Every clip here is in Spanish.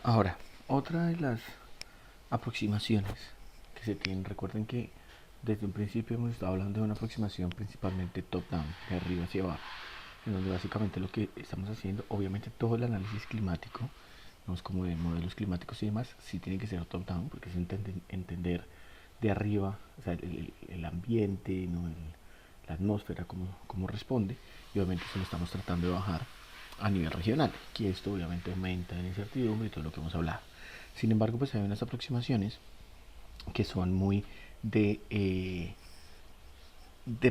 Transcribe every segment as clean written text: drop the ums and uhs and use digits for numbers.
Ahora, otra de las aproximaciones que se tienen, recuerden que desde un principio hemos estado hablando de una aproximación principalmente top-down, de arriba hacia abajo, en donde básicamente lo que estamos haciendo, obviamente todo el análisis climático, digamos como de modelos climáticos y demás, sí tiene que ser top-down, porque es entender de arriba, o sea, el ambiente, ¿no? La atmósfera, cómo responde, y obviamente eso lo estamos tratando de bajar a nivel regional, que esto obviamente aumenta la incertidumbre y todo lo que hemos hablado. Sin embargo, pues hay unas aproximaciones que son muy de,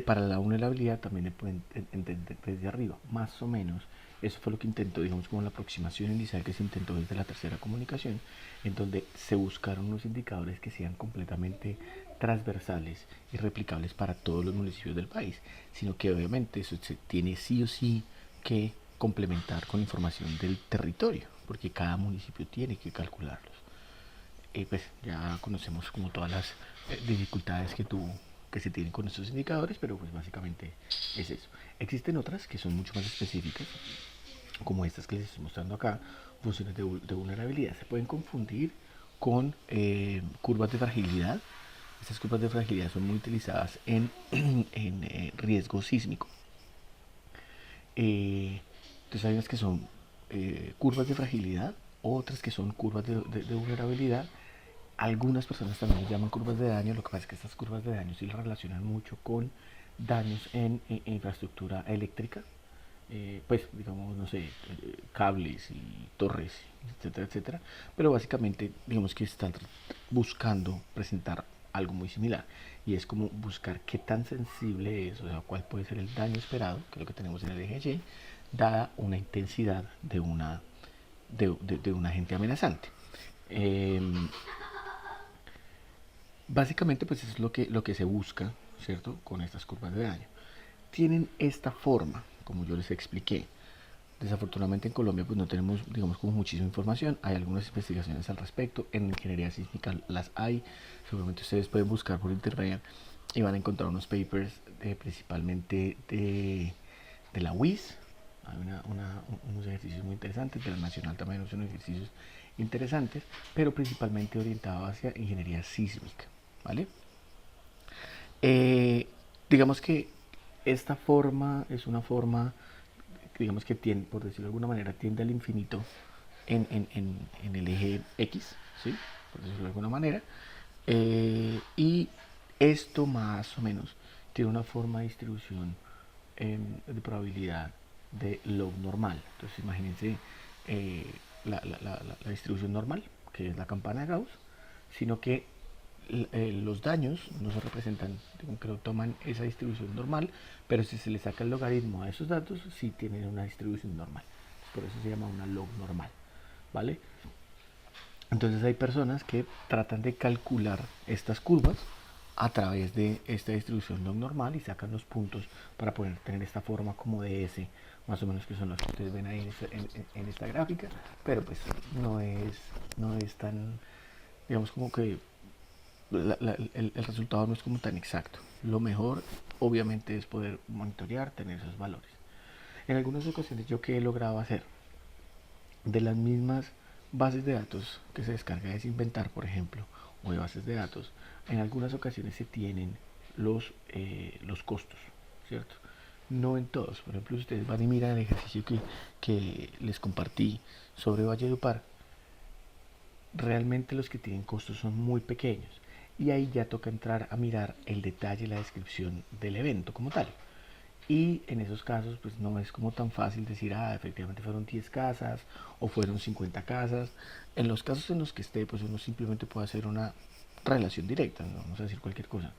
para la vulnerabilidad también le pueden entender desde arriba, más o menos. Eso fue lo que intentó, digamos, como la aproximación inicial que se intentó desde la tercera comunicación, en donde se buscaron unos indicadores que sean completamente transversales y replicables para todos los municipios del país, sino que obviamente eso se tiene sí o sí que complementar con información del territorio, porque cada municipio tiene que calcularlos. Pues ya conocemos como todas las dificultades que se tienen con estos indicadores, pero pues básicamente es eso. Existen otras que son mucho más específicas, como estas que les estoy mostrando acá, funciones de vulnerabilidad. Se pueden confundir con curvas de fragilidad. Estas curvas de fragilidad son muy utilizadas en riesgo sísmico. Entonces hay unas que son curvas de fragilidad, otras que son curvas de vulnerabilidad. Algunas personas también les llaman curvas de daño. Lo que pasa es que estas curvas de daño sí las relacionan mucho con daños en infraestructura eléctrica, pues digamos, no sé, cables y torres, etcétera, etcétera. Pero básicamente, digamos que están buscando presentar algo muy similar, y es como buscar qué tan sensible es, o sea, cuál puede ser el daño esperado, que es lo que tenemos en el eje Y, dada una intensidad de un agente amenazante. Eh, Básicamente, pues eso es lo que se busca, ¿cierto? Con estas curvas de daño. Tienen esta forma, como yo les expliqué. Desafortunadamente en Colombia pues no tenemos, digamos, como muchísima información. Hay algunas investigaciones al respecto. En ingeniería sísmica las hay. Seguramente ustedes pueden buscar por internet y van a encontrar unos papers principalmente de la UIS. Hay unos ejercicios muy interesantes. De la Nacional también hay unos ejercicios interesantes, pero principalmente orientados hacia ingeniería sísmica. ¿Vale? Eh, digamos que esta forma es una forma, digamos que tiende, por decirlo de alguna manera, tiende al infinito en el eje X, ¿sí? Por decirlo de alguna manera. Y esto más o menos tiene una forma de distribución de probabilidad de log normal. Entonces imagínense eh, la distribución normal, que es la campana de Gauss, sino que los daños no se representan, que lo toman esa distribución normal, pero si se le saca el logaritmo a esos datos, sí tienen una distribución normal. Por eso se llama una log normal, ¿vale? Entonces hay personas que tratan de calcular estas curvas a través de esta distribución log normal y sacan los puntos para poder tener esta forma como de S, más o menos, que son los que ustedes ven ahí en esta gráfica, pero pues no es tan, digamos, como que el resultado no es como tan exacto. Lo mejor, obviamente, es poder monitorear, tener esos valores. En algunas ocasiones, yo que he logrado hacer de las mismas bases de datos que se descarga de Inventar, por ejemplo, o de bases de datos, en algunas ocasiones se tienen los costos, ¿cierto? No en todos. Por ejemplo, si ustedes van y miran el ejercicio que les compartí sobre Valledupar, realmente los que tienen costos son muy pequeños. Y ahí ya toca entrar a mirar el detalle, la descripción del evento como tal. Y en esos casos pues no es como tan fácil decir, efectivamente fueron 10 casas o fueron 50 casas. En los casos en los que esté, pues uno simplemente puede hacer una relación directa, ¿no? Vamos a decir cualquier cosa,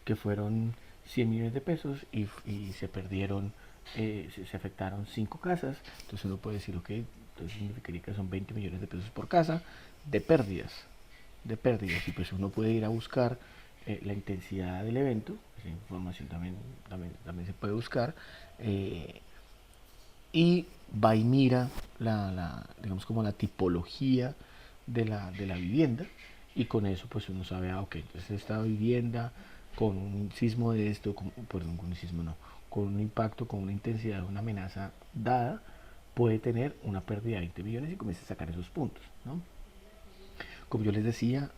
que fueron 100 millones de pesos y se perdieron, se afectaron 5 casas. Entonces uno puede decir, ok, entonces significaría que son 20 millones de pesos por casa de pérdidas, y pues uno puede ir a buscar la intensidad del evento. Esa información también se puede buscar, eh, y va y mira digamos, como la tipología de la vivienda, y con eso pues uno sabe, ok, entonces esta vivienda con un sismo de esto, perdón, con un sismo no, con un impacto, con una intensidad, una amenaza dada, puede tener una pérdida de 20 millones y comienza a sacar esos puntos, ¿no? Como yo les decía,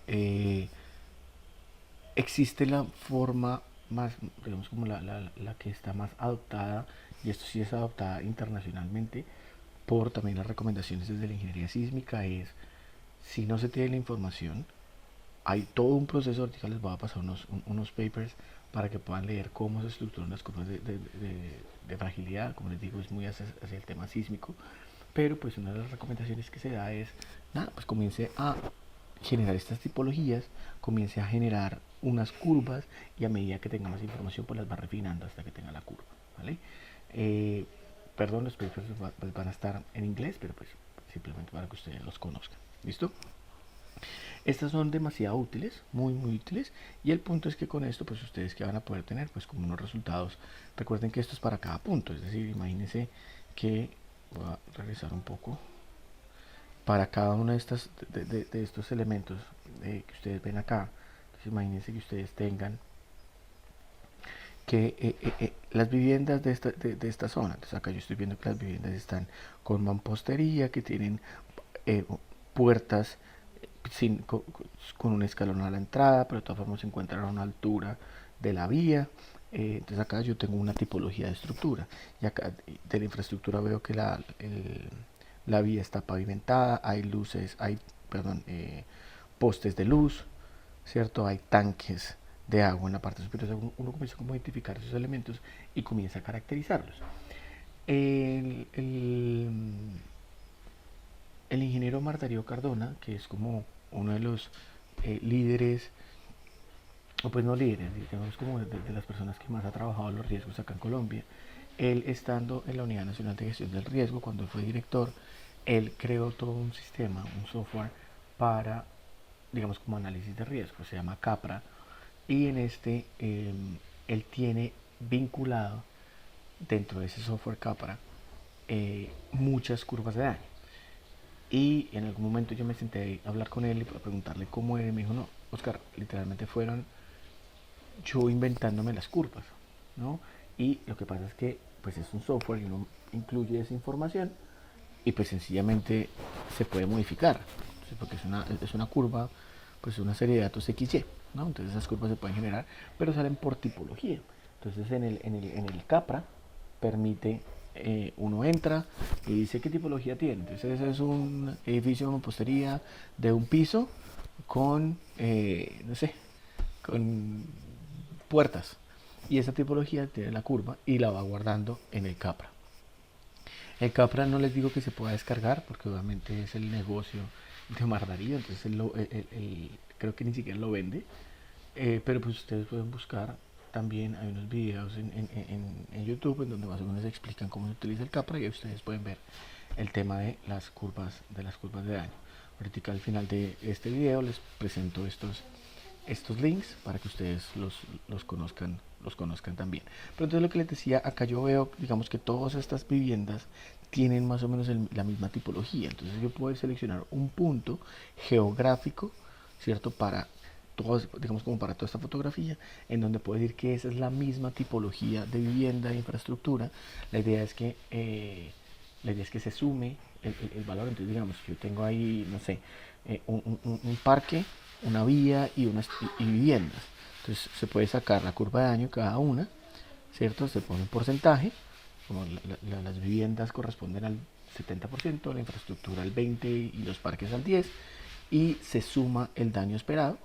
existe la forma más, digamos, como la que está más adoptada, y esto sí es adoptada internacionalmente por también las recomendaciones desde la ingeniería sísmica, es si no se tiene la información, hay todo un proceso. Ahorita les voy a pasar unos papers para que puedan leer cómo se estructuran las curvas de fragilidad. Como les digo, es muy hacia el tema sísmico, pero pues una de las recomendaciones que se da es, nada, pues comience a generar estas tipologías, comience a generar unas curvas, y a medida que tenga más información pues las va refinando hasta que tenga la curva, ¿vale? Eh, Perdón, los papers pues van a estar en inglés, pero pues simplemente para que ustedes los conozcan. ¿Listo? Estas son demasiado útiles, muy muy útiles, y el punto es que con esto pues ustedes que van a poder tener pues como unos resultados. Recuerden que esto es para cada punto, es decir, imagínense que voy a regresar un poco para cada uno de estos elementos que ustedes ven acá. Entonces imagínense que ustedes tengan que las viviendas de esta zona. Entonces acá yo estoy viendo que las viviendas están con mampostería, que tienen eh, puertas con un escalón a la entrada, pero de todas formas se encuentran a una altura de la vía. Entonces acá yo tengo una tipología de estructura, y acá de la infraestructura veo que la vía está pavimentada, hay luces, hay, perdón, postes de luz, ¿cierto? Hay tanques de agua en la parte superior. Uno comienza a identificar esos elementos y comienza a caracterizarlos. El, el, el ingeniero Martario Cardona, que es como uno de los líderes, o pues no líderes, digamos como de las personas que más ha trabajado los riesgos acá en Colombia, él estando en la Unidad Nacional de Gestión del Riesgo, cuando fue director, él creó todo un sistema, un software para, digamos, como análisis de riesgo, se llama CAPRA, y en este él tiene vinculado dentro de ese software CAPRA muchas curvas de daño. Y en algún momento yo me senté a hablar con él y a preguntarle cómo era, y me dijo, no, Oscar, literalmente fueron yo inventándome las curvas, ¿no? Y lo que pasa es que pues es un software y uno incluye esa información y pues sencillamente se puede modificar, porque es una curva, pues una serie de datos XY, ¿no? Entonces esas curvas se pueden generar, pero salen por tipología. Entonces en el CAPRA permite, uno entra y dice qué tipología tiene. Entonces es un edificio de mampostería de un piso con, no sé, con puertas. Y esa tipología tiene la curva y la va guardando en el CAPRA. El CAPRA no les digo que se pueda descargar porque obviamente es el negocio de Mardarío, entonces creo que ni siquiera lo vende. Pero pues ustedes pueden buscar, también hay unos videos en YouTube en donde más o menos explican cómo se utiliza el CAPRA, y ustedes pueden ver el tema de las curvas de daño. Ahorita al final de este video les presento estos links para que ustedes los conozcan también. Pero entonces lo que les decía, acá yo veo, digamos que todas estas viviendas tienen más o menos la misma tipología. Entonces yo puedo seleccionar un punto geográfico, ¿cierto? Para todas, digamos como para toda esta fotografía, en donde puedo decir que esa es la misma tipología de vivienda e infraestructura. La idea es que se sume el valor. Entonces digamos que yo tengo ahí, no sé, un parque, una vía y viviendas. Entonces se puede sacar la curva de daño cada una, ¿cierto? Se pone un porcentaje, como las viviendas corresponden al 70%, la infraestructura al 20% y los parques al 10%, y se suma el daño esperado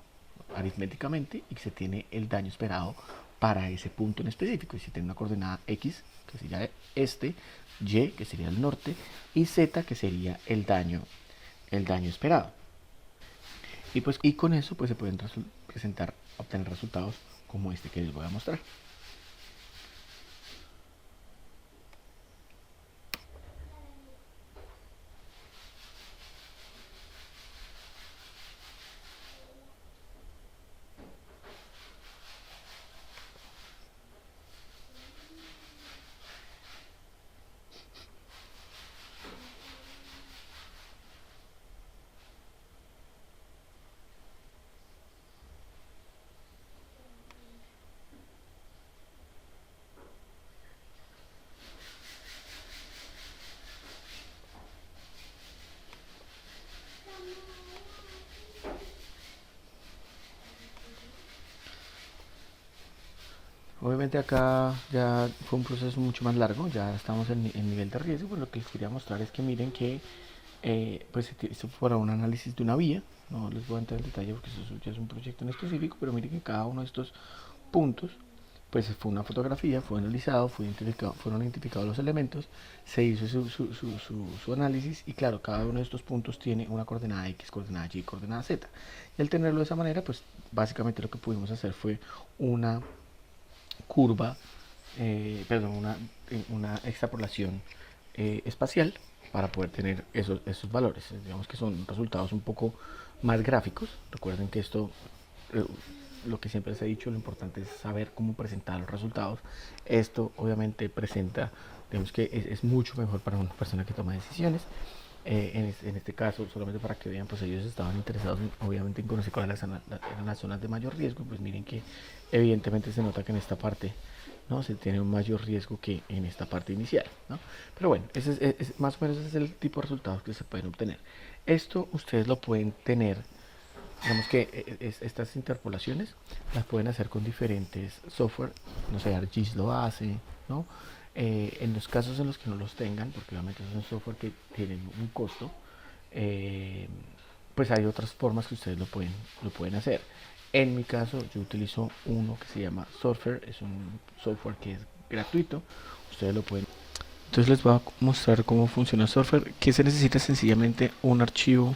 aritméticamente y se tiene el daño esperado para ese punto en específico. Y si tiene una coordenada X, que sería este, Y, que sería el norte, y Z, que sería el daño esperado. Y con eso pues se pueden obtener resultados como este que les voy a mostrar. obviamente acá ya fue un proceso mucho más largo, ya estamos en nivel de riesgo, pues lo que les quería mostrar es que miren que pues esto fuera un análisis de una vía, no les voy a entrar en detalle porque eso ya es un proyecto en específico, pero miren que cada uno de estos puntos pues fue una fotografía, fue analizado, fueron identificados los elementos, se hizo su análisis y claro, cada uno de estos puntos tiene una coordenada X, coordenada Y, coordenada Z. Y al tenerlo de esa manera, pues básicamente lo que pudimos hacer fue una curva, perdón, una extrapolación espacial para poder tener esos valores. Digamos que son resultados un poco más gráficos. Recuerden que esto, eh, lo que siempre se ha dicho, lo importante es saber cómo presentar los resultados. Esto obviamente presenta, digamos que es mucho mejor para una persona que toma decisiones. En este caso, solamente para que vean, pues ellos estaban interesados obviamente en conocer cuáles eran las zonas de mayor riesgo. Pues miren que evidentemente se nota que en esta parte no se tiene un mayor riesgo que en esta parte inicial, ¿no? Pero bueno, más o menos ese es el tipo de resultados que se pueden obtener. Esto ustedes lo pueden tener, digamos que estas interpolaciones las pueden hacer con diferentes software, no sé, ArcGIS lo hace, ¿no? En los casos en los que no los tengan, porque obviamente es un software que tiene un costo, eh, pues hay otras formas que ustedes lo pueden hacer. En mi caso, yo utilizo uno que se llama Surfer, es un software que es gratuito, ustedes lo pueden. Entonces les voy a mostrar cómo funciona Surfer, que se necesita sencillamente un archivo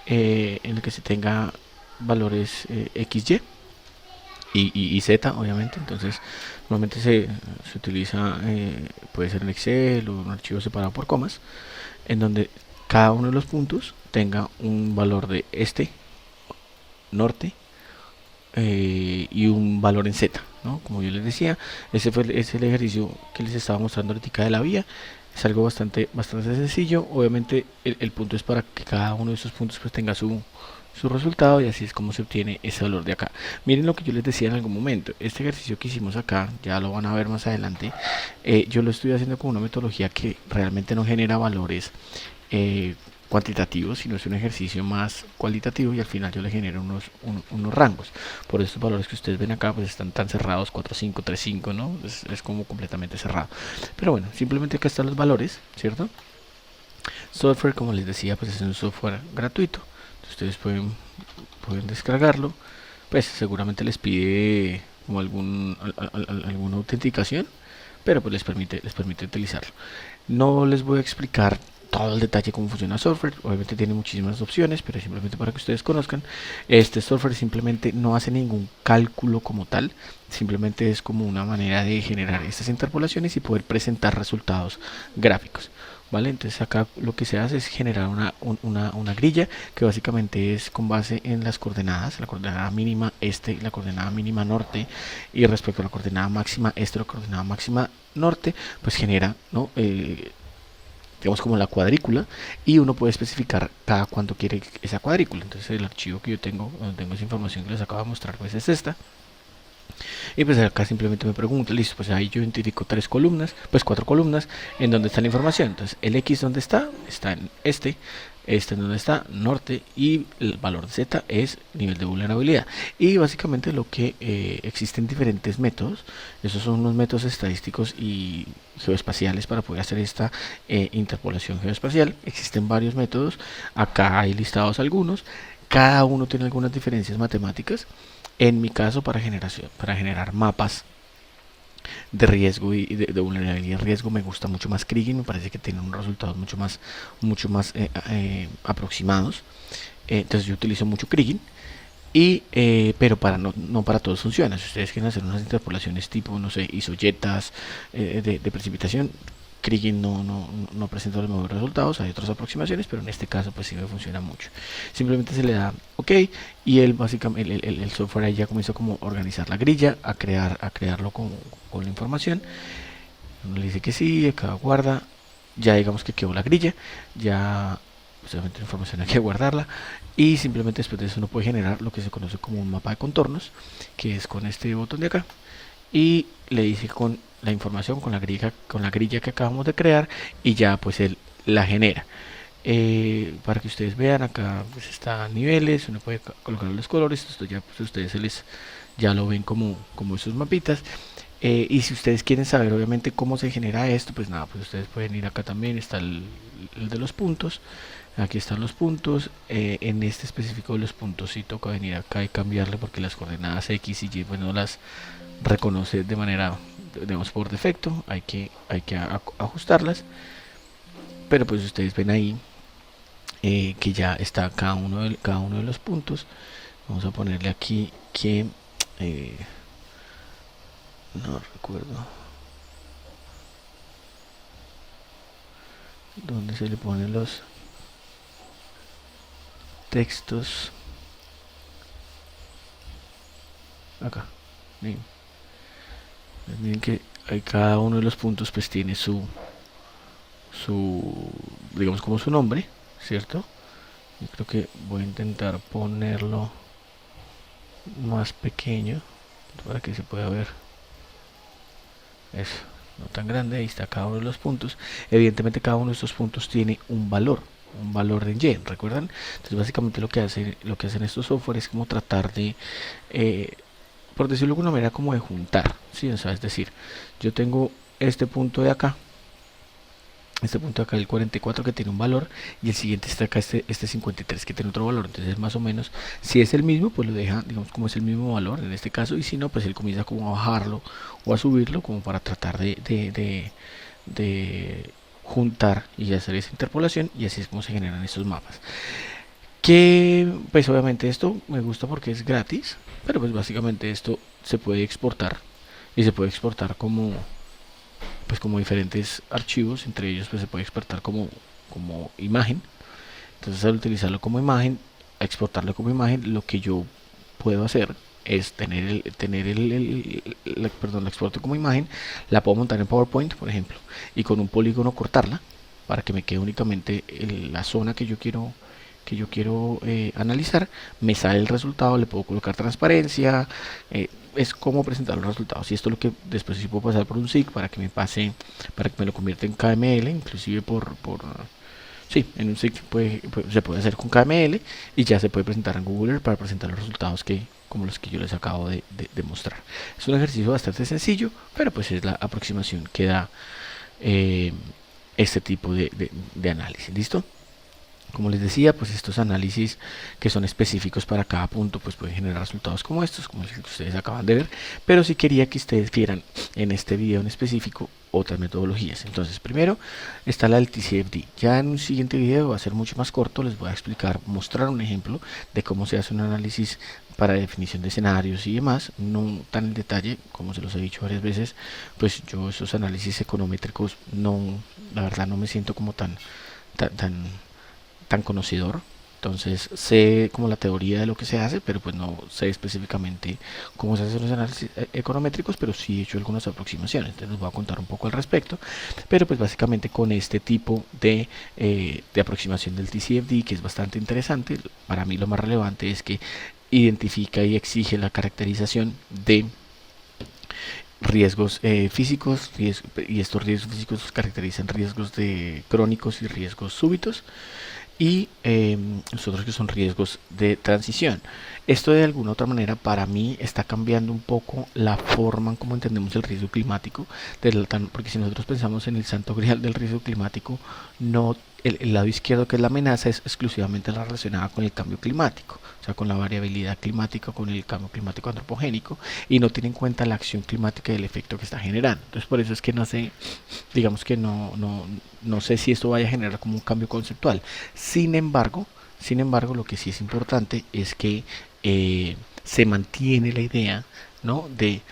en el que se tenga valores XY y Z, obviamente. Entonces normalmente se utiliza, puede ser en Excel o un archivo separado por comas, en donde cada uno de los puntos tenga un valor de norte, y un valor en Z, ¿no? Como yo les decía, es el ejercicio que les estaba mostrando ahorita de la vía. Es algo bastante sencillo. Obviamente el punto es para que cada uno de esos puntos pues tenga su resultado, y así es como se obtiene ese valor de acá. Miren lo que yo les decía en algún momento, este ejercicio que hicimos acá, ya lo van a ver más adelante, yo lo estoy haciendo con una metodología que realmente no genera valores eh, cuantitativo, sino es un ejercicio más cualitativo, y al final yo le genero unos rangos. Por estos valores que ustedes ven acá, pues están tan cerrados, 4 5 3 5, ¿no? Es como completamente cerrado. Pero bueno, simplemente acá están los valores, ¿cierto? Software, como les decía, pues es un software gratuito. Ustedes pueden descargarlo. Pues seguramente les pide como alguna autenticación, pero pues les permite utilizarlo. No les voy a explicar todo el detalle cómo funciona el software, obviamente tiene muchísimas opciones, pero simplemente para que ustedes conozcan, este software simplemente no hace ningún cálculo como tal, simplemente es como una manera de generar estas interpolaciones y poder presentar resultados gráficos. ¿Vale? Entonces acá lo que se hace es generar una grilla que básicamente es con base en las coordenadas, la coordenada mínima este y la coordenada mínima norte, y respecto a la coordenada máxima este y la coordenada máxima norte, pues genera, ¿no? Digamos como la cuadrícula, y uno puede especificar cada cuánto quiere esa cuadrícula. Entonces el archivo que yo tengo, donde tengo esa información que les acabo de mostrar, pues es esta. Y pues acá simplemente me pregunta, listo, pues ahí yo identifico cuatro columnas en donde está la información. Entonces el X donde está en este en donde está norte, y el valor de Z es nivel de vulnerabilidad. Y básicamente lo que existen diferentes métodos, esos son unos métodos estadísticos y geoespaciales para poder hacer esta interpolación geoespacial. Existen varios métodos, acá hay listados algunos, cada uno tiene algunas diferencias matemáticas. En mi caso, para generar mapas de riesgo y de vulnerabilidad y riesgo, me gusta mucho más Kriging, me parece que tiene unos resultados mucho más aproximados. Entonces yo utilizo mucho Kriging, pero no para todos funciona. Si ustedes quieren hacer unas interpolaciones tipo, no sé, isoyetas de precipitación, Kriging no presenta los mejores resultados. Hay otras aproximaciones, pero en este caso pues sí me funciona mucho. Simplemente se le da OK, y él básicamente el software ahí ya comienza como a organizar la grilla, a crearlo con la información. Uno le dice que sí, acá guarda, ya digamos que quedó la grilla, ya obviamente la información hay que guardarla, y simplemente después de eso uno puede generar lo que se conoce como un mapa de contornos, que es con este botón de acá, y le dice con la información, con la grilla que acabamos de crear, y ya pues él la genera. Para que ustedes vean, acá pues está niveles, uno puede colocar los colores, esto ya pues ustedes ya lo ven como esos mapitas. Y si ustedes quieren saber obviamente cómo se genera esto, pues nada, pues ustedes pueden ir acá también, está el de los puntos. Aquí están los puntos. En este específico de los puntos sí toca venir acá y cambiarle porque las coordenadas X y Y pues no las reconoce de manera, digamos, por defecto. Hay que ajustarlas. Pero pues ustedes ven ahí que ya está cada uno de los puntos. Vamos a ponerle aquí que eh, no recuerdo dónde se le ponen los textos. Acá. Miren, miren que hay cada uno de los puntos pues tiene su digamos como su nombre, ¿cierto? Yo creo que voy a intentar ponerlo más pequeño para que se pueda ver eso, no tan grande. Ahí está cada uno de los puntos. Evidentemente cada uno de estos puntos tiene un valor en Y, ¿recuerdan? Entonces básicamente lo que hacen estos software es como tratar de por decirlo de alguna manera como de juntar, ¿sí? O sea, es decir, yo tengo este punto de acá el 44 que tiene un valor y el siguiente está acá este 53 que tiene otro valor. Entonces más o menos si es el mismo pues lo deja digamos como es el mismo valor en este caso, y si no pues él comienza como a bajarlo o a subirlo como para tratar de juntar y hacer esa interpolación, y así es como se generan estos mapas. Que pues obviamente esto me gusta porque es gratis, pero pues básicamente esto se puede exportar y se puede exportar como diferentes archivos. Entre ellos pues se puede exportar como imagen. Entonces al utilizarlo como imagen, exportarlo como imagen, lo que yo puedo hacer es la exporto como imagen, la puedo montar en PowerPoint por ejemplo y con un polígono cortarla para que me quede únicamente la zona que yo quiero analizar. Me sale el resultado, le puedo colocar transparencia. Es como presentar los resultados, y esto es lo que después sí puedo pasar por un SIG para que me lo convierta en KML, inclusive sí, en un SIG se puede hacer con KML y ya se puede presentar en Google para presentar los resultados como los que yo les acabo de mostrar. Es un ejercicio bastante sencillo, pero pues es la aproximación que da eh, este tipo de análisis. ¿Listo? Como les decía, pues estos análisis que son específicos para cada punto pues pueden generar resultados como estos, como los que ustedes acaban de ver, pero sí quería que ustedes vieran en este video en específico otras metodologías. Entonces primero está la del TCFD. Ya en un siguiente video, va a ser mucho más corto, les voy a mostrar un ejemplo de cómo se hace un análisis para definición de escenarios y demás, no tan en detalle como se los he dicho varias veces. Pues yo esos análisis econométricos no, la verdad no me siento como tan conocedor. Entonces sé como la teoría de lo que se hace, pero pues no sé específicamente cómo se hacen los análisis econométricos, pero sí he hecho algunas aproximaciones. Entonces les voy a contar un poco al respecto. Pero pues básicamente con este tipo de aproximación del TCFD, que es bastante interesante, para mí lo más relevante es que identifica y exige la caracterización de riesgos físicos, y estos riesgos físicos caracterizan riesgos de crónicos y riesgos súbitos, y los otros que son riesgos de transición. Esto de alguna otra manera para mí está cambiando un poco la forma en cómo entendemos el riesgo climático, porque si nosotros pensamos en el santo grial del riesgo climático, no el lado izquierdo, que es la amenaza, es exclusivamente la relacionada con el cambio climático, o sea, con la variabilidad climática, con el cambio climático antropogénico, y no tiene en cuenta la acción climática y el efecto que está generando. Entonces por eso es que no sé, digamos que no sé si esto vaya a generar como un cambio conceptual. Sin embargo, lo que sí es importante es que se mantiene la idea, ¿no?, de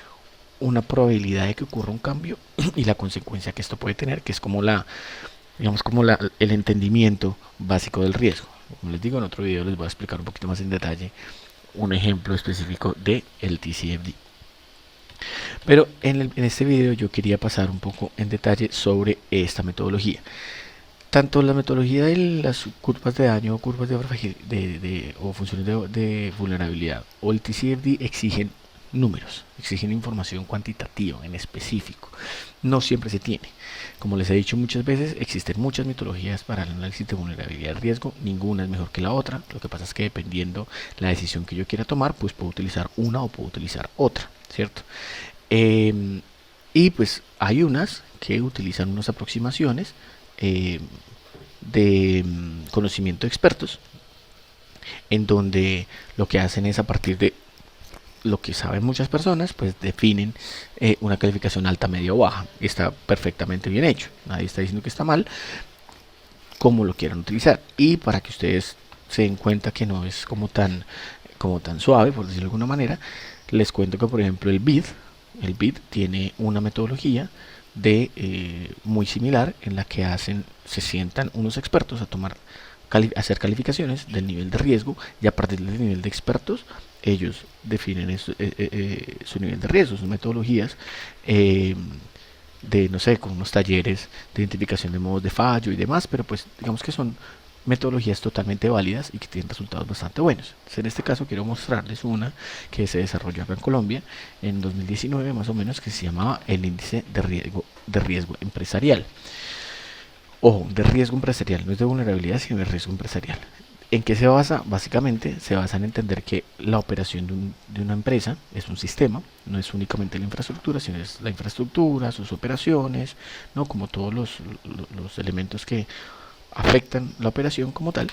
una probabilidad de que ocurra un cambio y la consecuencia que esto puede tener, que es digamos, el entendimiento básico del riesgo. Como les digo, en otro video les voy a explicar un poquito más en detalle un ejemplo específico de el TCFD. Pero en este video yo quería pasar un poco en detalle sobre esta metodología. Tanto la metodología de las curvas de daño o curvas o funciones de vulnerabilidad o el TCFD exigen números, exigen información cuantitativa en específico. No siempre se tiene. Como les he dicho muchas veces, existen muchas metodologías para el análisis de vulnerabilidad y riesgo, ninguna es mejor que la otra. Lo que pasa es que dependiendo la decisión que yo quiera tomar, pues puedo utilizar una o puedo utilizar otra, ¿cierto? Y pues hay unas que utilizan unas aproximaciones eh, de conocimiento de expertos, en donde lo que hacen es, a partir de lo que saben muchas personas, pues definen una calificación alta, media o baja. Y está perfectamente bien hecho. Nadie está diciendo que está mal, como lo quieran utilizar. Y para que ustedes se den cuenta que no es como tan suave, por decirlo de alguna manera, les cuento que, por ejemplo, el BID tiene una metodología de muy similar, en la que se sientan unos expertos a hacer calificaciones del nivel de riesgo, y a partir del nivel de expertos ellos definen su nivel de riesgo, sus metodologías, eh, de, no sé, con unos talleres de identificación de modos de fallo y demás, pero pues digamos que son metodologías totalmente válidas y que tienen resultados bastante buenos. Entonces, en este caso quiero mostrarles una que se desarrolló acá en Colombia en 2019 más o menos, que se llamaba el índice de riesgo empresarial. Ojo, de riesgo empresarial, no es de vulnerabilidad, sino de riesgo empresarial. ¿En qué se basa? Básicamente se basa en entender que la operación de una empresa es un sistema, no es únicamente la infraestructura, sino es la infraestructura, sus operaciones, ¿no? Como todos los elementos que afectan la operación como tal,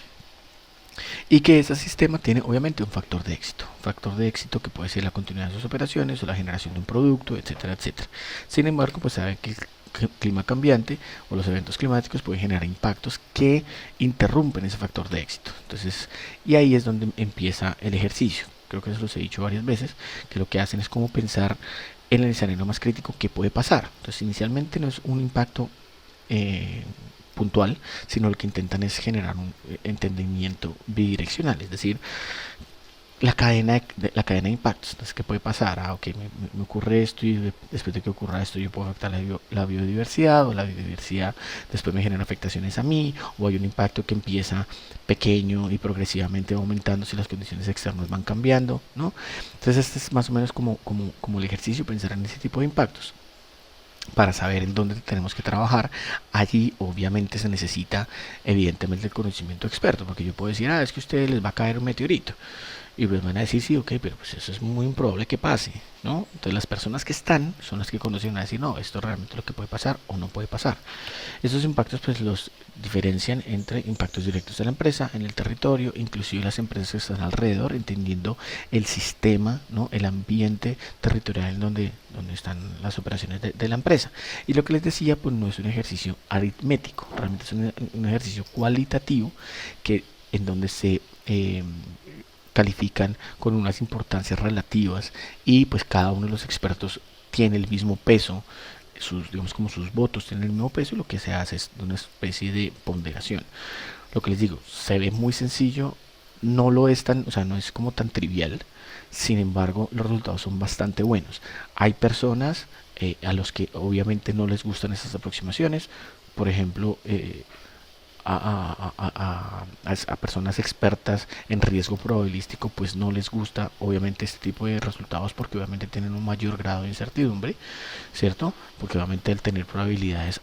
y que ese sistema tiene obviamente un factor de éxito que puede ser la continuidad de sus operaciones o la generación de un producto, etcétera, etcétera. Sin embargo, pues sabe que el clima cambiante o los eventos climáticos pueden generar impactos que interrumpen ese factor de éxito. Entonces, y ahí es donde empieza el ejercicio. Creo que eso los he dicho varias veces, que lo que hacen es como pensar en el escenario más crítico que puede pasar. Entonces, inicialmente no es un impacto eh, puntual, sino lo que intentan es generar un entendimiento bidireccional, es decir, la cadena de impactos. Entonces, ¿qué puede pasar? Ok, me ocurre esto, y después de que ocurra esto yo puedo afectar la biodiversidad, o la biodiversidad después me genera afectaciones a mí, o hay un impacto que empieza pequeño y progresivamente va aumentando si las condiciones externas van cambiando, ¿no? Entonces, este es más o menos como el ejercicio, pensar en ese tipo de impactos para saber en dónde tenemos que trabajar. Allí obviamente se necesita evidentemente el conocimiento experto, porque yo puedo decir, es que a ustedes les va a caer un meteorito, y pues van a decir, sí, ok, pero pues eso es muy improbable que pase, ¿no? Entonces las personas que están son las que conocen, a decir, no, esto realmente es lo que puede pasar o no puede pasar. Esos impactos pues los diferencian entre impactos directos de la empresa, en el territorio, inclusive las empresas que están alrededor, entendiendo el sistema, ¿no? El ambiente territorial en donde están las operaciones de la empresa. Y lo que les decía, pues no es un ejercicio aritmético, realmente es un ejercicio cualitativo, que en donde se califican con unas importancias relativas, y pues cada uno de los expertos tiene el mismo peso, digamos, como sus votos tienen el mismo peso, y lo que se hace es una especie de ponderación. Lo que les digo, se ve muy sencillo, no lo es tan, o sea, no es como tan trivial. Sin embargo, los resultados son bastante buenos. Hay personas a los que obviamente no les gustan esas aproximaciones. Por ejemplo, a personas expertas en riesgo probabilístico, pues no les gusta obviamente este tipo de resultados, porque obviamente tienen un mayor grado de incertidumbre, ¿cierto? Porque obviamente al tener probabilidades,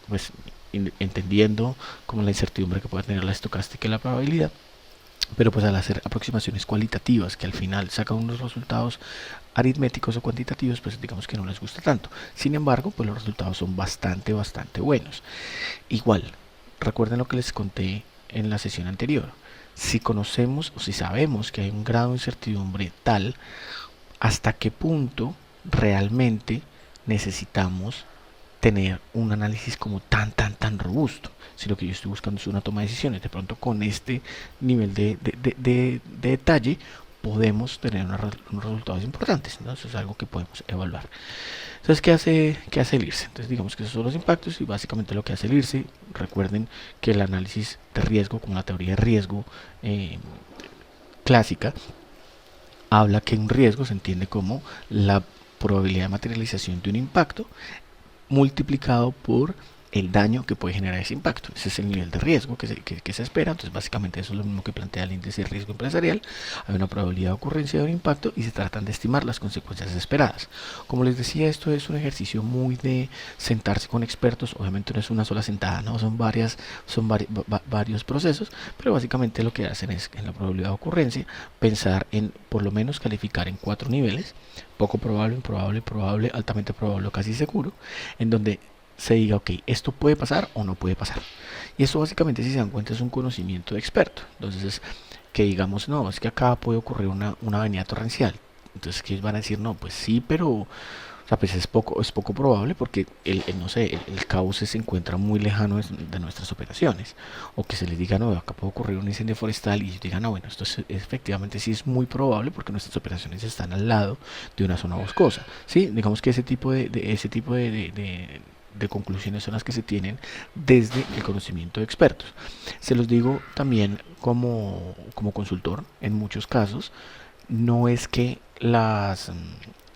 pues entendiendo como la incertidumbre que puede tener la estocástica y la probabilidad, pero pues al hacer aproximaciones cualitativas que al final sacan unos resultados aritméticos o cuantitativos, pues digamos que no les gusta tanto. Sin embargo, pues los resultados son bastante buenos. Igual, recuerden lo que les conté en la sesión anterior. Si conocemos o si sabemos que hay un grado de incertidumbre tal, ¿hasta qué punto realmente necesitamos tener un análisis como tan robusto? Si lo que yo estoy buscando es una toma de decisiones, de pronto con este nivel de detalle podemos tener unos resultados importantes, ¿no? Eso es algo que podemos evaluar. Entonces, ¿qué hace el IRSE? Entonces, digamos que esos son los impactos, y básicamente lo que hace el IRSE, recuerden que el análisis de riesgo, como la teoría de riesgo clásica, habla que un riesgo se entiende como la probabilidad de materialización de un impacto multiplicado por el daño que puede generar ese impacto. Ese es el nivel de riesgo que se espera. Entonces, básicamente, eso es lo mismo que plantea el índice de riesgo empresarial. Hay una probabilidad de ocurrencia de un impacto y se tratan de estimar las consecuencias esperadas. Como les decía, esto es un ejercicio muy de sentarse con expertos. Obviamente, no es una sola sentada, ¿no? Varios procesos, pero básicamente lo que hacen es, en la probabilidad de ocurrencia, pensar en, por lo menos, calificar en 4 niveles: poco probable, improbable, probable, altamente probable o casi seguro, en donde se diga, ok, esto puede pasar o no puede pasar. Y esto básicamente, si se dan cuenta, es un conocimiento de experto. Entonces, es que digamos, no, es que acá puede ocurrir una avenida torrencial. Entonces, que van a decir, no, pues sí, pero, o sea, pues es poco probable porque no sé, el cauce se encuentra muy lejano de nuestras operaciones. O que se les diga, no, acá puede ocurrir un incendio forestal y ellos digan, no, bueno, esto efectivamente sí es muy probable porque nuestras operaciones están al lado de una zona boscosa. Sí, digamos que ese tipo de conclusiones son las que se tienen desde el conocimiento de expertos. Se los digo también como consultor, en muchos casos, no es que las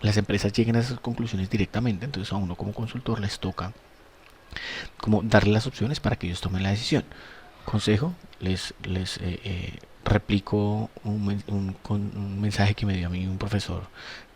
empresas lleguen a esas conclusiones directamente, entonces a uno como consultor les toca como darle las opciones para que ellos tomen la decisión. Consejo, replico un mensaje que me dio a mí un profesor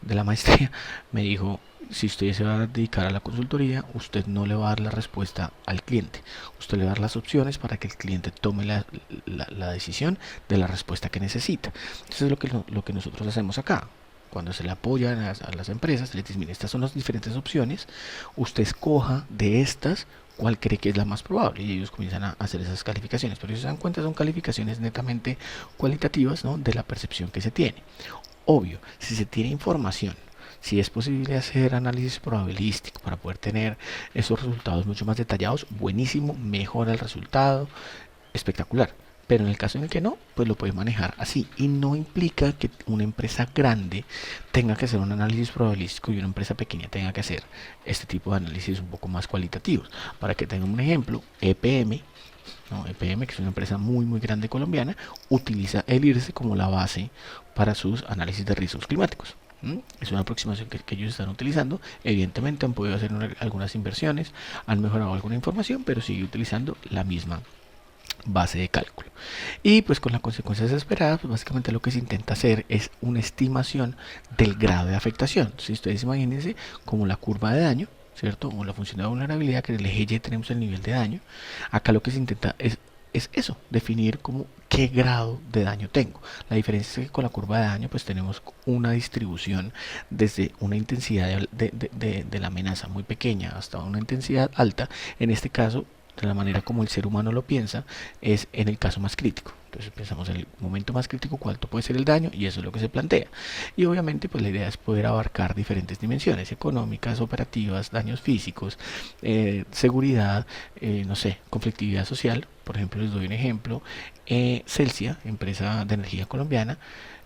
de la maestría. Me dijo, si usted se va a dedicar a la consultoría, usted no le va a dar la respuesta al cliente, usted le va a dar las opciones para que el cliente tome la decisión de la respuesta que necesita. Eso es lo que nosotros hacemos acá. Cuando se le apoya a las empresas, les dice, mire, estas son las diferentes opciones, usted escoja de estas cuál cree que es la más probable, y ellos comienzan a hacer esas calificaciones. Pero si se dan cuenta, son calificaciones netamente cualitativas, ¿no?, de la percepción que se tiene. Obvio, si se tiene información, si es posible hacer análisis probabilístico para poder tener esos resultados mucho más detallados, buenísimo, mejora el resultado, espectacular. Pero en el caso en el que no, pues lo puede manejar así. Y no implica que una empresa grande tenga que hacer un análisis probabilístico y una empresa pequeña tenga que hacer este tipo de análisis un poco más cualitativos. Para que tengan un ejemplo, EPM, ¿no? EPM, que es una empresa muy grande colombiana, utiliza el IRSE como la base para sus análisis de riesgos climáticos. Es una aproximación que ellos están utilizando. Evidentemente han podido hacer algunas inversiones, han mejorado alguna información, pero sigue utilizando la misma base de cálculo. Y pues con las consecuencias esperadas, pues básicamente lo que se intenta hacer es una estimación del grado de afectación. Si ustedes imagínense como la curva de daño, ¿cierto? O la función de vulnerabilidad, que en el eje Y tenemos el nivel de daño. Acá lo que se intenta es eso, definir como qué grado de daño tengo. La diferencia es que con la curva de daño pues tenemos una distribución desde una intensidad de la amenaza muy pequeña hasta una intensidad alta. En este caso, de la manera como el ser humano lo piensa, es en el caso más crítico. Entonces pensamos en el momento más crítico, cuánto puede ser el daño, y eso es lo que se plantea. Y obviamente pues la idea es poder abarcar diferentes dimensiones económicas, operativas, daños físicos, seguridad, no sé, conflictividad social. Por ejemplo, les doy un ejemplo. Celsia, empresa de energía colombiana,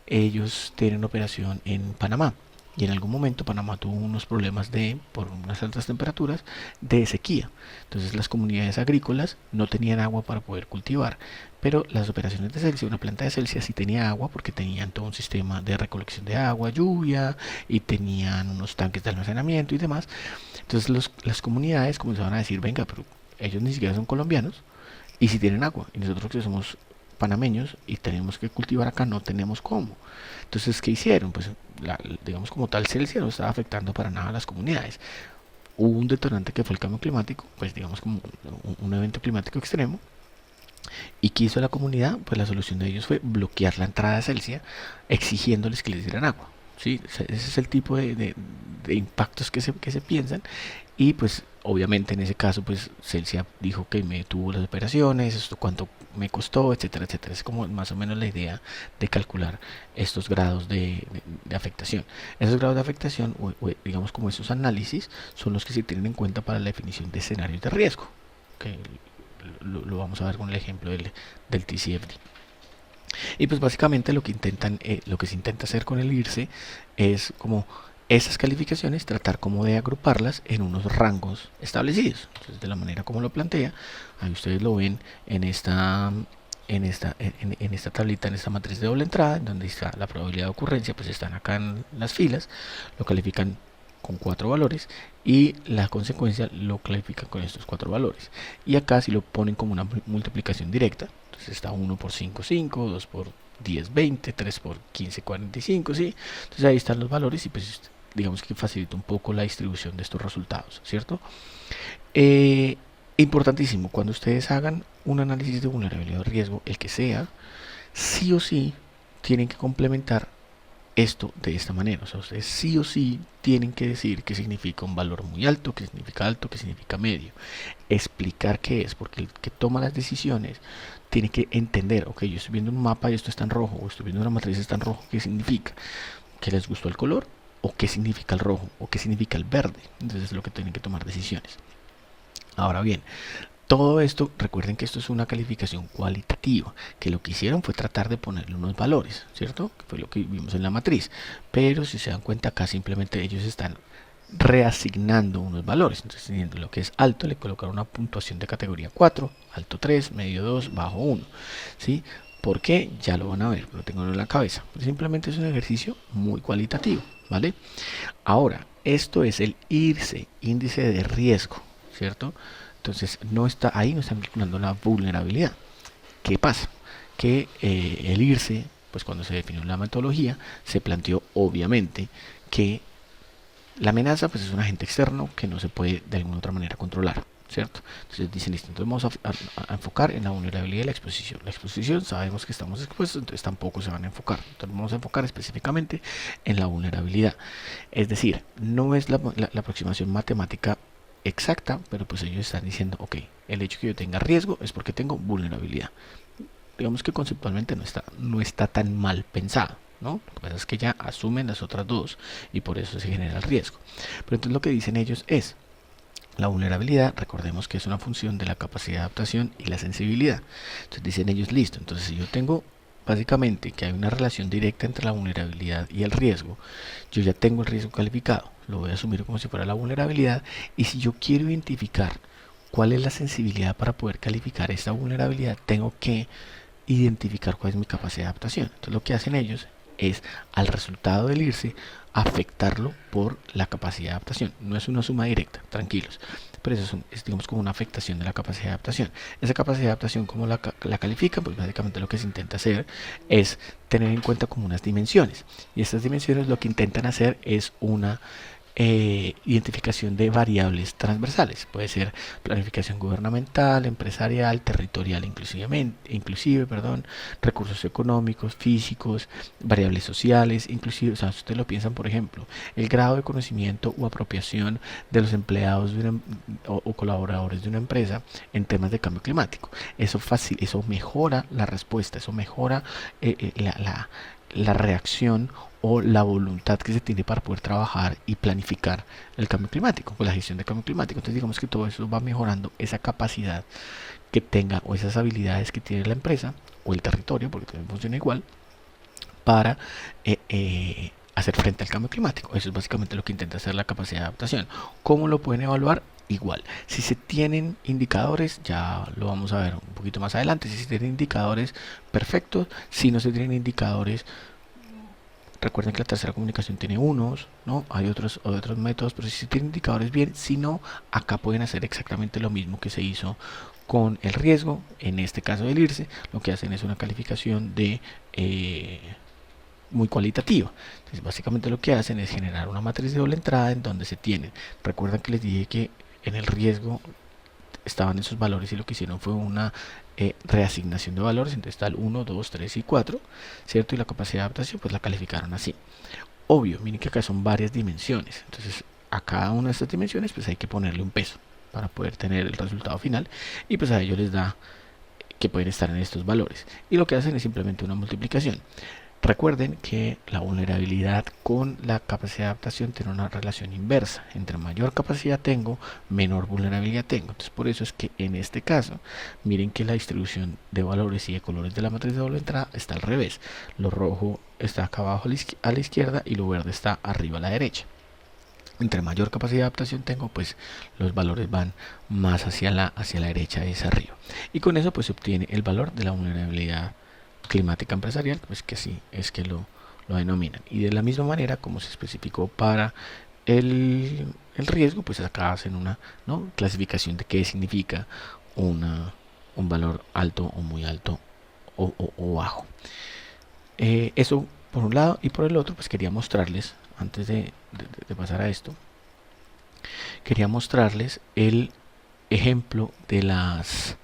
ellos tienen operación en Panamá. Y en algún momento Panamá tuvo unos problemas por unas altas temperaturas, de sequía. Entonces las comunidades agrícolas no tenían agua para poder cultivar. Pero las operaciones de Celsia, una planta de Celsia, sí tenía agua porque tenían todo un sistema de recolección de agua, lluvia, y tenían unos tanques de almacenamiento y demás. Entonces las comunidades comenzaban a decir, venga, pero ellos ni siquiera son colombianos y si tienen agua. Y nosotros que somos panameños y tenemos que cultivar acá, no tenemos cómo. Entonces, ¿qué hicieron? Pues, digamos, como tal, Celsius no estaba afectando para nada a las comunidades. Hubo un detonante que fue el cambio climático, pues digamos como un evento climático extremo. ¿Y qué hizo la comunidad? Pues la solución de ellos fue bloquear la entrada de Celsius, exigiéndoles que les dieran agua. ¿Sí? Ese es el tipo de impactos que se piensan. Y pues obviamente en ese caso pues Celsia dijo que me tuvo las operaciones, esto cuánto me costó, etcétera, etcétera. Es como más o menos la idea de calcular estos grados de afectación. Esos grados de afectación, digamos como esos análisis, son los que se tienen en cuenta para la definición de escenarios de riesgo, que lo vamos a ver con el ejemplo del TCFD. Y pues básicamente lo que se intenta hacer con el IRSE es como esas calificaciones, tratar como de agruparlas en unos rangos establecidos. Entonces, de la manera como lo plantea, ahí ustedes lo ven en esta tablita, en esta matriz de doble entrada, en donde está la probabilidad de ocurrencia, pues están acá en las filas, lo califican con 4 valores y la consecuencia lo clasifican con estos 4 valores. Y acá si lo ponen como una multiplicación directa, entonces está 1 por 5, 5, 2 por 10, 20, 3 por 15, 45, ¿sí? Entonces ahí están los valores y pues digamos que facilita un poco la distribución de estos resultados, ¿cierto? Importantísimo, cuando ustedes hagan un análisis de vulnerabilidad o riesgo, el que sea, sí o sí tienen que complementar esto de esta manera. O sea, ustedes sí o sí tienen que decir qué significa un valor muy alto, qué significa medio. Explicar qué es, porque el que toma las decisiones tiene que entender, ok, yo estoy viendo un mapa y esto está en rojo, o estoy viendo una matriz y está en rojo, ¿qué significa? ¿Que les gustó el color? ¿O qué significa el rojo? ¿O qué significa el verde? Entonces es lo que tienen que tomar decisiones. Ahora bien, todo esto, recuerden que esto es una calificación cualitativa, que lo que hicieron fue tratar de ponerle unos valores, ¿cierto? Que fue lo que vimos en la matriz. Pero si se dan cuenta acá simplemente ellos están reasignando unos valores. Entonces, teniendo lo que es alto, le colocaron una puntuación de categoría 4, alto 3, medio 2, bajo 1, ¿sí? ¿Por qué? Ya lo van a ver, lo tengo en la cabeza. Pues simplemente es un ejercicio muy cualitativo, ¿vale? Ahora, esto es el IRSE, índice de riesgo, ¿cierto? Entonces no está ahí, no están calculando la vulnerabilidad. ¿Qué pasa? Que el IRSE, pues cuando se definió la metodología, se planteó obviamente que la amenaza pues es un agente externo que no se puede de alguna otra manera controlar, ¿cierto? Entonces dicen, listo, entonces vamos a enfocar en la vulnerabilidad y la exposición. La exposición sabemos que estamos expuestos, entonces tampoco se van a enfocar. Entonces vamos a enfocar específicamente en la vulnerabilidad. Es decir, no es la aproximación matemática exacta, pero pues ellos están diciendo, ok, el hecho que yo tenga riesgo es porque tengo vulnerabilidad. Digamos que conceptualmente no está tan mal pensado, ¿no? Lo que pasa es que ya asumen las otras dos y por eso se genera el riesgo. Pero entonces lo que dicen ellos es, la vulnerabilidad, recordemos que es una función de la capacidad de adaptación y la sensibilidad. Entonces dicen ellos, listo, entonces si yo tengo básicamente que hay una relación directa entre la vulnerabilidad y el riesgo, yo ya tengo el riesgo calificado, lo voy a asumir como si fuera la vulnerabilidad, y si yo quiero identificar cuál es la sensibilidad para poder calificar esta vulnerabilidad, tengo que identificar cuál es mi capacidad de adaptación. Entonces lo que hacen ellos es al resultado del irse afectarlo por la capacidad de adaptación. No es una suma directa, tranquilos, pero eso es digamos como una afectación de la capacidad de adaptación. Esa capacidad de adaptación, ¿cómo la califican? Pues básicamente lo que se intenta hacer es tener en cuenta como unas dimensiones, y estas dimensiones lo que intentan hacer es una identificación de variables transversales. Puede ser planificación gubernamental, empresarial, territorial, inclusive, recursos económicos, físicos, variables sociales, inclusive, o sea, si ustedes lo piensan, por ejemplo, el grado de conocimiento o apropiación de los empleados de o colaboradores de una empresa en temas de cambio climático. Eso mejora la respuesta, eso mejora la reacción o la voluntad que se tiene para poder trabajar y planificar el cambio climático, o la gestión del cambio climático. Entonces digamos que todo eso va mejorando esa capacidad que tenga o esas habilidades que tiene la empresa o el territorio, porque también funciona igual, para hacer frente al cambio climático. Eso es básicamente lo que intenta hacer la capacidad de adaptación. ¿Cómo lo pueden evaluar? Igual, si se tienen indicadores, ya lo vamos a ver un poquito más adelante, si se tienen indicadores perfectos, si no se tienen indicadores, recuerden que la tercera comunicación tiene unos, ¿no? Hay otros métodos, pero si se tienen indicadores bien, si no, acá pueden hacer exactamente lo mismo que se hizo con el riesgo, en este caso del IRSE, lo que hacen es una calificación de muy cualitativa. Entonces, básicamente lo que hacen es generar una matriz de doble entrada en donde se tienen. Recuerden que les dije que en el riesgo estaban esos valores y lo que hicieron fue una reasignación de valores, entonces está el 1, 2, 3 y 4, ¿cierto? Y la capacidad de adaptación pues la calificaron así. Obvio, miren que acá son varias dimensiones, entonces a cada una de estas dimensiones pues hay que ponerle un peso para poder tener el resultado final, y pues a ellos les da que pueden estar en estos valores, y lo que hacen es simplemente una multiplicación. Recuerden que la vulnerabilidad con la capacidad de adaptación tiene una relación inversa. Entre mayor capacidad tengo, menor vulnerabilidad tengo. Entonces por eso es que en este caso, miren que la distribución de valores y de colores de la matriz de doble entrada está al revés. Lo rojo está acá abajo a la izquierda y lo verde está arriba a la derecha. Entre mayor capacidad de adaptación tengo, pues los valores van más hacia la derecha y hacia arriba. Y con eso pues se obtiene el valor de la vulnerabilidad climática empresarial, pues que así es que lo denominan. Y de la misma manera como se especificó para el riesgo, pues acá hacen una, ¿no?, clasificación de qué significa un valor alto o muy alto o bajo. Eso por un lado, y por el otro pues quería mostrarles, antes de pasar a esto, quería mostrarles el ejemplo de las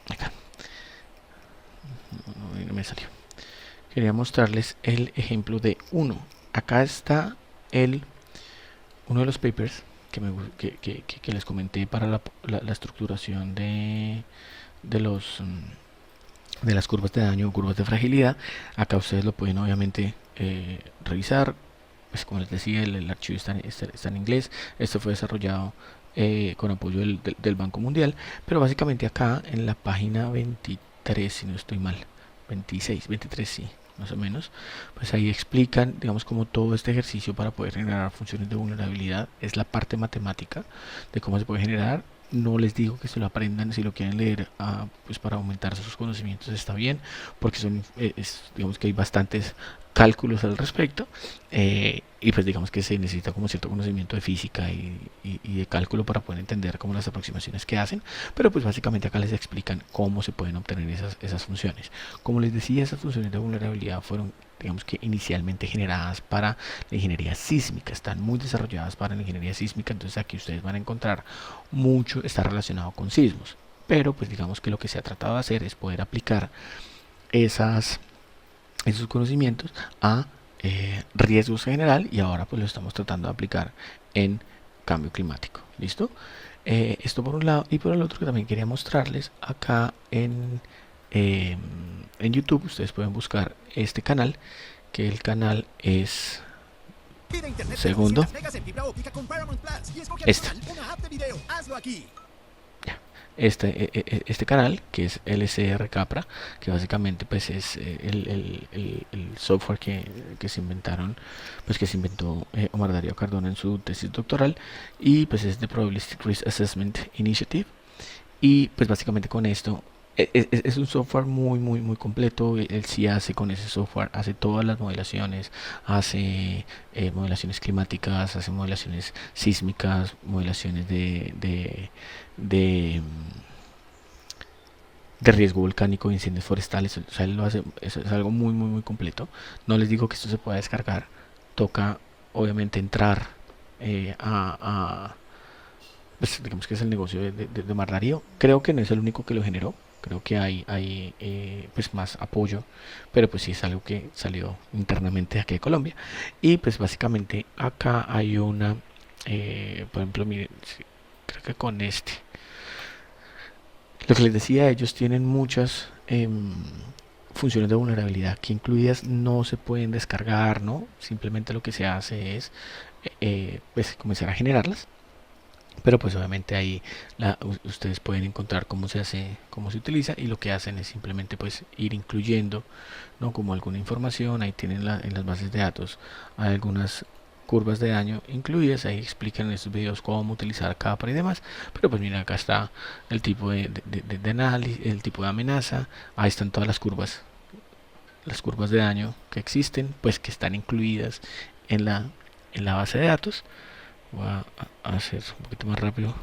acá, no me salió. Quería mostrarles el ejemplo de uno. Acá está uno de los papers que les comenté para la estructuración de los de las curvas de daño o curvas de fragilidad. Acá ustedes lo pueden obviamente revisar. Pues como les decía, el archivo está en inglés. Esto fue desarrollado con apoyo del Banco Mundial, pero básicamente acá en la página 23, si no estoy mal, 26, 23 sí, más o menos, pues ahí explican, digamos, como todo este ejercicio para poder generar funciones de vulnerabilidad es la parte matemática de cómo se puede generar. No les digo que se lo aprendan, si lo quieren leer pues para aumentar sus conocimientos está bien, porque digamos que hay bastantes cálculos al respecto, y pues digamos que se necesita como cierto conocimiento de física y de cálculo para poder entender como las aproximaciones que hacen, pero pues básicamente acá les explican cómo se pueden obtener esas funciones. Como les decía, esas funciones de vulnerabilidad fueron, digamos que inicialmente generadas para la ingeniería sísmica, están muy desarrolladas para la ingeniería sísmica, entonces aquí ustedes van a encontrar mucho está relacionado con sismos, pero pues digamos que lo que se ha tratado de hacer es poder aplicar esos conocimientos a riesgos general, y ahora pues lo estamos tratando de aplicar en cambio climático. ¿Listo? Esto por un lado, y por el otro que también quería mostrarles acá en YouTube. Ustedes pueden buscar este canal, que el canal es segundo este canal, que es LCR Capra, que básicamente pues es el software que se inventaron, pues que se inventó Omar Darío Cardona en su tesis doctoral, y pues es The Probabilistic Risk Assessment Initiative. Y pues básicamente con esto es un software muy completo. Él sí hace con ese software, hace todas las modelaciones, hace modelaciones climáticas, hace modelaciones sísmicas, modelaciones de, de riesgo volcánico, de incendios forestales. O sea, él lo hace, es algo muy completo. No les digo que esto se pueda descargar, toca obviamente entrar pues digamos que es el negocio de Mar Darío. Creo que no es el único que lo generó, creo que hay pues más apoyo, pero pues sí es algo que salió internamente aquí de Colombia. Y pues básicamente acá hay una, por ejemplo, miren, creo que con lo que les decía, ellos tienen muchas funciones de vulnerabilidad que incluidas no se pueden descargar, ¿no? Simplemente lo que se hace es pues comenzar a generarlas, pero pues obviamente ahí ustedes pueden encontrar cómo se hace, cómo se utiliza, y lo que hacen es simplemente pues ir incluyendo, ¿no?, como alguna información. Ahí tienen en las bases de datos hay algunas curvas de daño incluidas, ahí explican en estos videos cómo utilizar Capra y demás. Pero pues mira, acá está el tipo de análisis, el tipo de amenaza, ahí están todas las curvas de daño que existen, pues que están incluidas en la base de datos. Voy a hacer un poquito más rápido,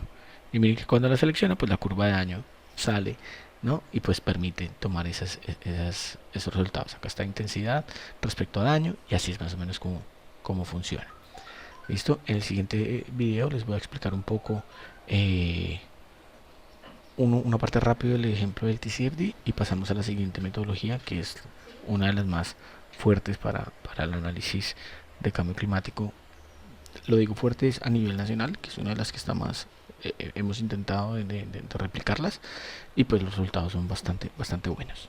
y miren que cuando la selecciona pues la curva de daño sale, ¿no?, y pues permite tomar esos resultados. Acá está intensidad respecto a daño, y así es más o menos como funciona. Listo, en el siguiente video les voy a explicar un poco una parte rápida del ejemplo del TCFD, y pasamos a la siguiente metodología, que es una de las más fuertes para el análisis de cambio climático. Lo digo fuertes a nivel nacional, que es una de las que está más, hemos intentado de replicarlas, y pues los resultados son bastante buenos.